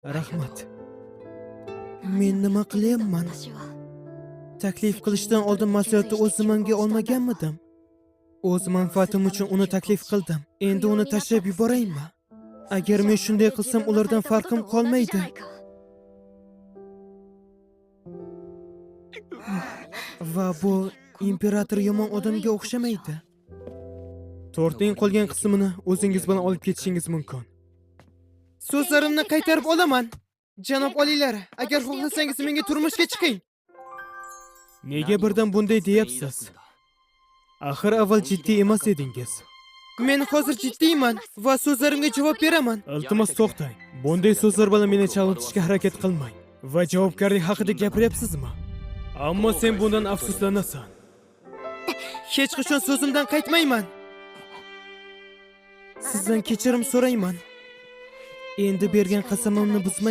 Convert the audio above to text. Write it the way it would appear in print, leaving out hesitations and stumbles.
Rahmat. Men nima qilyapman? Taklif qilishdan oldin mas'uliyatni o'z zimmamga olmaganmidim? O'z manfaatim uchun uni taklif qildim. Endi uni tashlab yuboraymi? Agar men shunday qilsam, ulardan farqim qolmaydi. Va bu imperator yomon odamga o'xshamaydi. Tortning qolgan qismini o'zingiz bilan olib ketishingiz mumkin. So'zlarimni qaytarib olaman. Janob oliylar, agar xohlasangiz menga turmushga chiqing. Nega birdan bunday deyapsiz? Axir avval jiddiy emas edingiz. Men hozir jiddiyman va so'zlarimga javob beraman. Iltimos to'xtang. Bunday so'zlar bilan meni chalg'itishga harakat qilmang. Va javobgarlik haqida gapiryapsizmi? Ammo sen bundan afsuslanasan. Hech qachon so'zimdan qaytmayman. Sizdan kechirim so'rayman. Endi bergan qasamimni buzmayman.